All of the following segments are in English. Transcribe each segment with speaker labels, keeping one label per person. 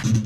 Speaker 1: What's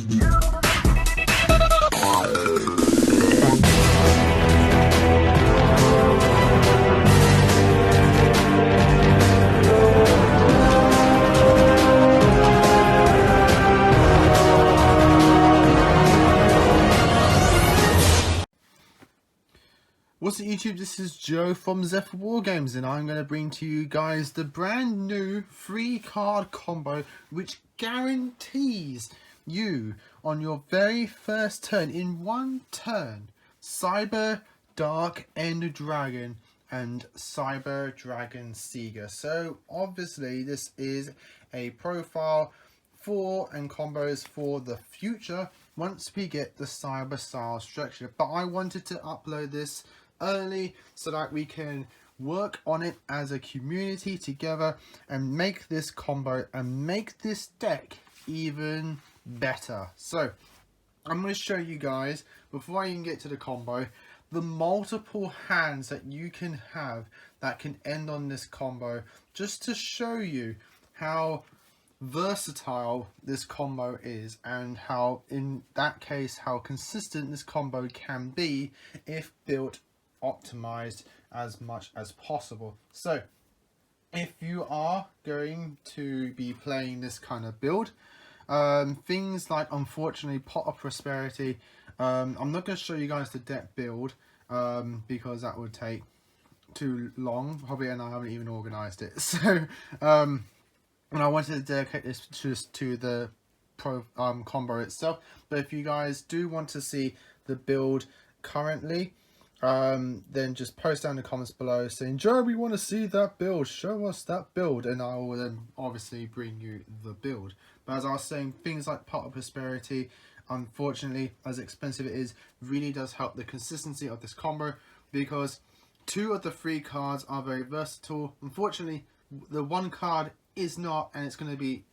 Speaker 1: up YouTube, this is Joe from Zephyr Wargames, and I'm going to bring to you guys the brand new free card combo which guarantees you on your very first turn, in one turn, Cyber Dark End Dragon and Cyber Dragon Seeger. So obviously this is a profile for and combos for the future once we get the Cyber style structure, but I wanted to upload this early so that we can work on it as a community together and make this combo and make this deck even better. So I'm going to show you guys, before I even get to the combo, the multiple hands that you can have that can end on this combo, just to show you how versatile this combo is, and how in that case how consistent this combo can be if built optimized as much as possible. So if you are going to be playing this kind of build, things like, unfortunately, Pot of Prosperity, I'm not going to show you guys the deck build because that would take too long probably, and I haven't even organized it. So and I wanted to dedicate this just to the combo itself. But if you guys do want to see the build currently, then just post down in the comments below saying, Joe, we want to see that build, show us that build, and I will then obviously bring you the build. But as I was saying, things like Pot of Prosperity, unfortunately, as expensive it is, really does help the consistency of this combo, because two of the three cards are very versatile. Unfortunately, the one card is not, and it's going to be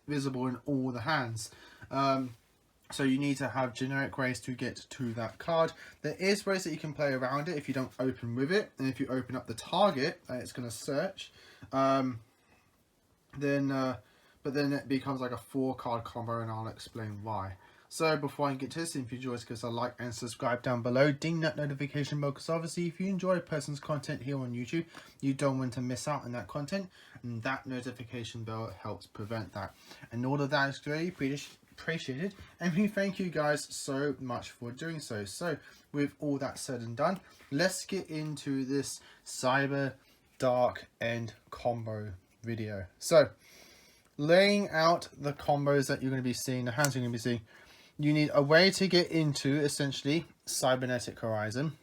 Speaker 1: visible in all the hands. So you need to have generic ways to get to that card. There is ways that you can play around it if you don't open with it, and if you open up the target and it's going to search, but then it becomes like a 4-card combo, and I'll explain why. So before I get to this, if you enjoy this, give us a like and subscribe down below. Ding that notification bell, because obviously if you enjoy a person's content here on YouTube, you don't want to miss out on that content, and that notification bell helps prevent that. And all of that is very appreciated, and we thank you guys so much for doing so. So with all that said and done, let's get into this Cyber Dark End combo video. So laying out the combos that you're going to be seeing, the hands you're going to be seeing, you need a way to get into essentially Cybernetic Horizon,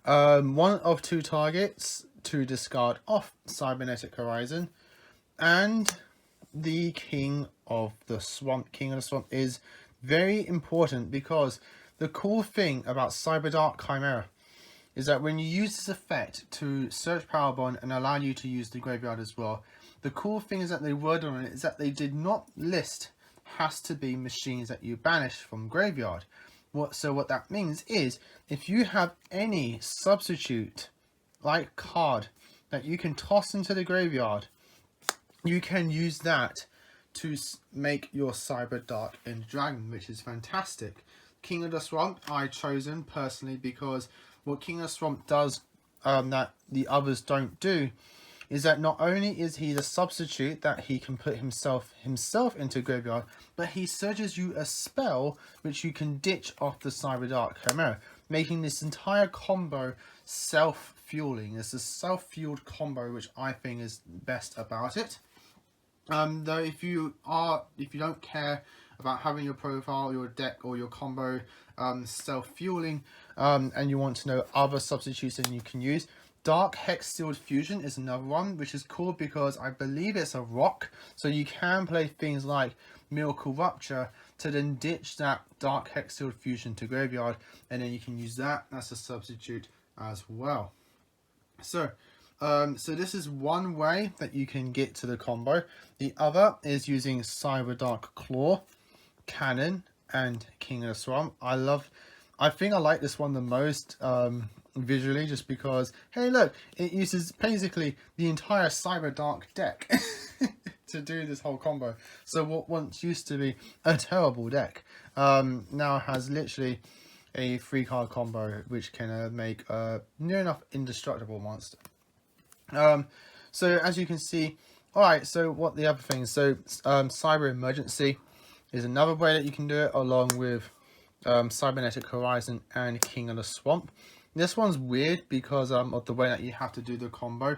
Speaker 1: one of two targets to discard off Cybernetic Horizon, and the King of the Swamp. King of the Swamp is very important, because the cool thing about Cyber Dark Chimera is that when you use this effect to search Power Bond and allow you to use the graveyard as well, the cool thing is that they worded on it is that they did not list has to be machines that you banish from graveyard. So what that means is, if you have any substitute like card that you can toss into the graveyard, you can use that to make your Cyber Dark End Dragon, which is fantastic. King of the Swamp I chosen personally because what King of the Swamp does that the others don't do is that not only is he the substitute that he can put himself into graveyard, but he searches you a spell which you can ditch off the Cyber Dark Chimera, making this entire combo self-fueling. It's a self-fueled combo, which I think is best about it. Though if you don't care about having your profile, your deck, or your combo self-fueling, and you want to know other substitutes that you can use, Dark Hex Sealed Fusion is another one, which is cool because I believe it's a rock, so you can play things like Miracle Rupture to then ditch that Dark Hex Sealed Fusion to graveyard, and then you can use that as a substitute as well. So this is one way that you can get to the combo. The other is using Cyber Dark Claw, Cannon, and King of the Swamp. I think I like this one the most visually, just because, hey look, it uses basically the entire Cyber Dark deck. to do this whole combo. So what once used to be a terrible deck now has literally a 3-card combo which can make a near enough indestructible monster. So as you can see, alright, so what the other things, so Cyber Emergency is another way that you can do it, along with Cybernetic Horizon and King of the Swamp. This one's weird because of the way that you have to do the combo.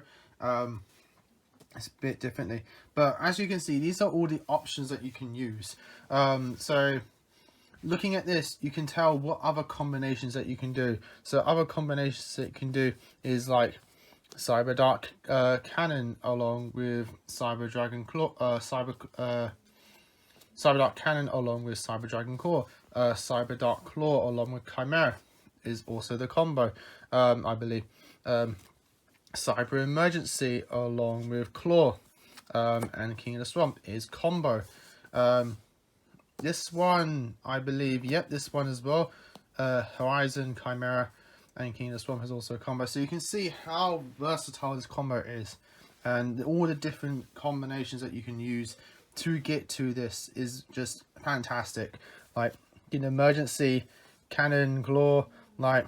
Speaker 1: It's a bit differently, but as you can see, these are all the options that you can use. So looking at this, you can tell what other combinations that you can do. So other combinations that you can do is like Cyber Dark Cannon along with Cyber Dragon Claw, Cyber Dark Cannon along with Cyber Dragon Claw, Cyber Dark Claw along with Chimera is also the combo, I believe. Cyber Emergency along with Claw and King of the Swamp is combo. This one, I believe, yep, this one as well. Horizon, Chimera, and King of the Swamp is also a combo. So you can see how versatile this combo is, and all the different combinations that you can use to get to this is just fantastic. Like in Emergency, Cannon, Claw, like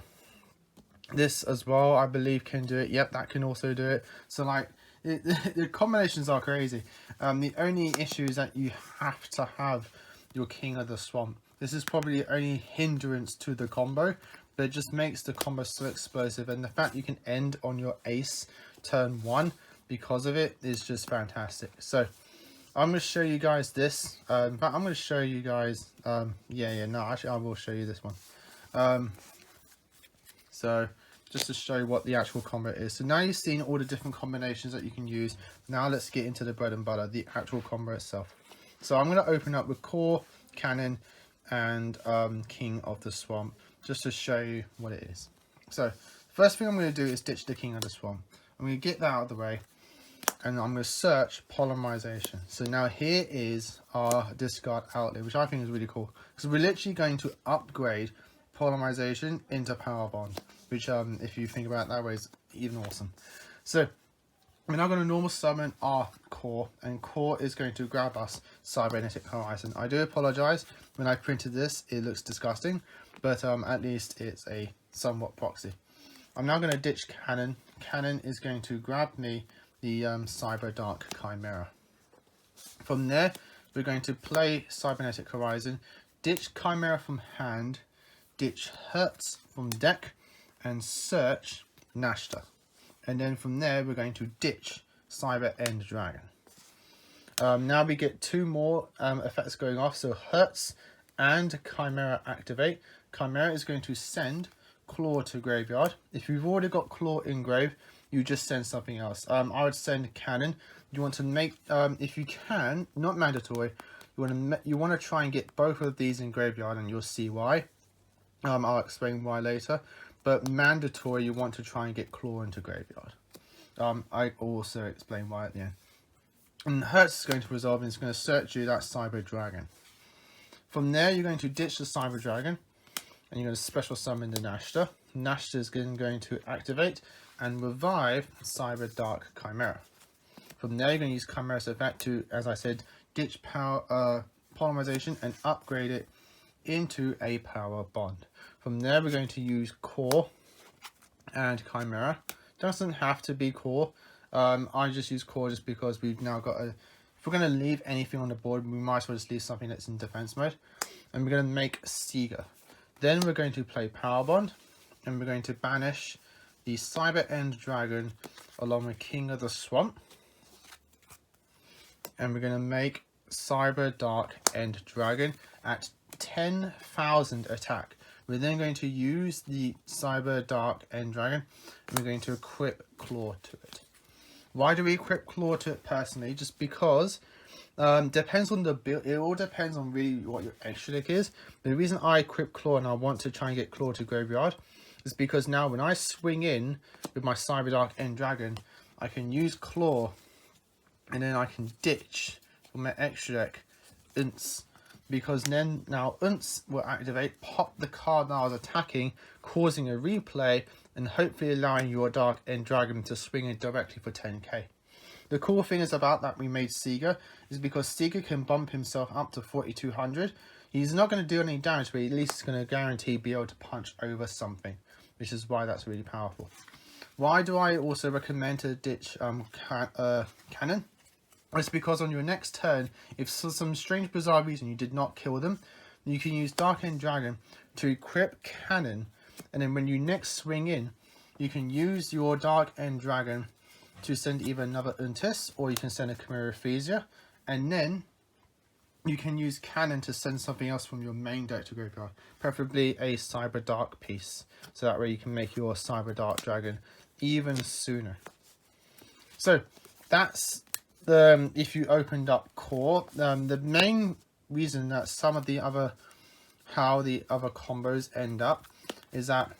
Speaker 1: this as well, I believe can do it. Yep, that can also do it. So like the combinations are crazy. The only issue is that you have to have your King of the Swamp. This is probably the only hindrance to the combo, but it just makes the combo so explosive, and the fact you can end on your ace turn 1 because of it is just fantastic. So I'm going to show you guys this. In fact, I'm going to show you guys actually I will show you this one. So just to show you what the actual combo is. So now you've seen all the different combinations that you can use. Now let's get into the bread and butter, the actual combo itself. So I'm going to open up with Core, Cannon, and King of the Swamp, just to show you what it is. So first thing I'm going to do is ditch the King of the Swamp. I'm going to get that out of the way, and I'm going to search Polymerization. So now here is our discard outlet, which I think is really cool, because we're literally going to upgrade Polymerization into Power Bond, which if you think about it that way is even awesome. So we're now going to normal summon our Core, and Core is going to grab us Cybernetic Horizon. I do apologize, when I printed this it looks disgusting, but at least it's a somewhat proxy. I'm now going to ditch Cannon. Cannon is going to grab me the Cyber Dark Chimera. From there we're going to play Cybernetic Horizon, ditch Chimera from hand, ditch Hertz from deck, and search Nashta. And then from there we're going to ditch Cyber End Dragon. Now we get 2 more effects going off. So Hertz and Chimera activate. Chimera is going to send Claw to graveyard. If you've already got Claw in grave, you just send something else. I would send Cannon. You want to make, if you can, not mandatory, you want to try and get both of these in graveyard, and you'll see why. I'll explain why later. But mandatory, you want to try and get Claw into graveyard. I also explain why at the end. And Hertz is going to resolve, and it's going to search you that Cyber Dragon. From there, you're going to ditch the Cyber Dragon, and you're going to special summon the Nashta. Nashta is going to activate and revive Cyber Dark Chimera. From there, you're going to use Chimera's effect to, as I said, ditch power Polymerization and upgrade it into a Power Bond. From there, we're going to use Core and Chimera. Doesn't have to be Core. I just use Core just because we've now got a... If we're going to leave anything on the board, we might as well just leave something that's in defense mode. And we're going to make Seeger. Then we're going to play Power Bond, and we're going to banish the Cyber End Dragon along with King of the Swamp. And we're going to make Cyber Dark End Dragon at 10,000 attack. We're then going to use the Cyber Dark End Dragon, and we're going to equip Claw to it. Why do we equip Claw to it personally? Just because depends on the build. It all depends on really what your extra deck is. But the reason I equip Claw and I want to try and get Claw to graveyard is because now when I swing in with my Cyber Dark End Dragon, I can use Claw, and then I can ditch from my extra deck Unce, because then now Unce will activate, pop the card that I was attacking, causing a replay, and hopefully allowing your Dark End Dragon to swing in directly for 10k. The cool thing is about that we made Seeger is because Seeger can bump himself up to 4200. He's not going to do any damage, but at least he's going to guarantee be able to punch over something, which is why that's really powerful. Why do I also recommend to ditch Cannon? It's because on your next turn, if for some strange bizarre reason you did not kill them, you can use Dark End Dragon to equip Cannon, and then when you next swing in, you can use your Dark End Dragon to send either another Untis, or you can send a Chimera Ephesian, and then you can use Cannon to send something else from your main deck to graveyard, preferably a Cyber Dark piece, so that way you can make your Cyber Dark Dragon even sooner. So that's the if you opened up core. The main reason that some of the other combos end up is that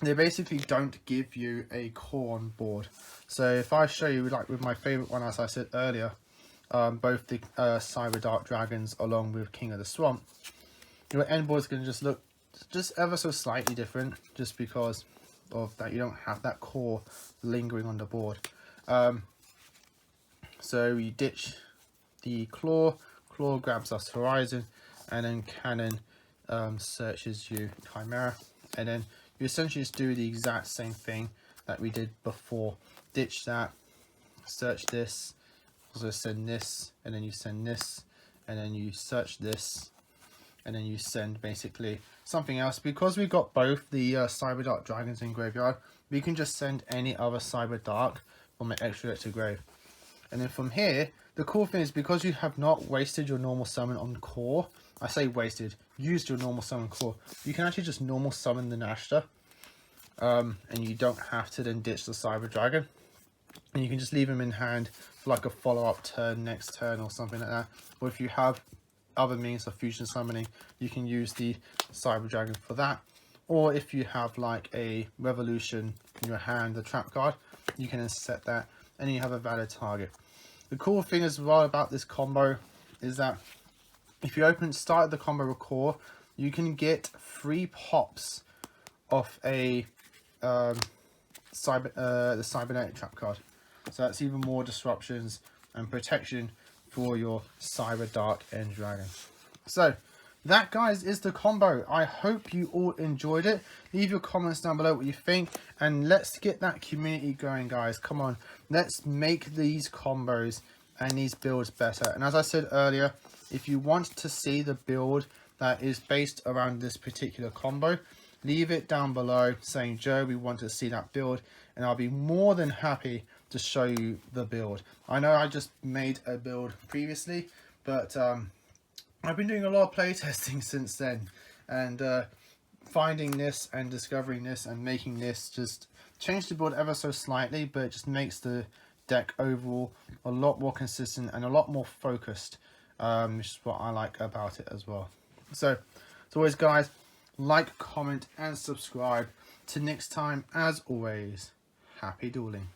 Speaker 1: they basically don't give you a core on board. So if I show you, like with my favorite one, as I said earlier, both the Cyber Dark Dragons along with King of the Swamp, your end board is going to just look just ever so slightly different, just because of that you don't have that core lingering on the board. So you ditch the Claw grabs us Horizon, and then Cannon searches you Chimera, and then you essentially just do the exact same thing that we did before. Ditch that, search this, also send this, and then you send this, and then you search this, and then you send basically something else. Because we got both the Cyber Dark Dragons in graveyard, we can just send any other Cyber Dark from an extra deck to grave. And then from here, the cool thing is because you have not wasted your normal summon on core, I say wasted, used your normal summon core, you can actually just normal summon the Nashta, and you don't have to then ditch the Cyber Dragon, and you can just leave him in hand for like a follow-up turn, next turn or something like that. Or if you have other means of fusion summoning, you can use the Cyber Dragon for that. Or if you have like a Revolution in your hand, the trap card, you can then set that and you have a valid target. The cool thing as well about this combo is that if you start the combo with core, you can get 3 pops off a the Cybernetic trap card. So that's even more disruptions and protection for your Cyber Dark End Dragon. So that, guys, is the combo. I hope you all enjoyed it. Leave your comments down below what you think, and let's get that community going, guys. Come on, let's make these combos and these builds better. And as I said earlier, if you want to see the build that is based around this particular combo, leave it down below saying, Joe, we want to see that build, and I'll be more than happy to show you the build. I know I just made a build previously, but I've been doing a lot of playtesting since then, and finding this and discovering this and making this just changed the build ever so slightly, but it just makes the deck overall a lot more consistent and a lot more focused, which is what I like about it as well. So as always, guys, like, comment and subscribe. Till next time, as always, happy dueling.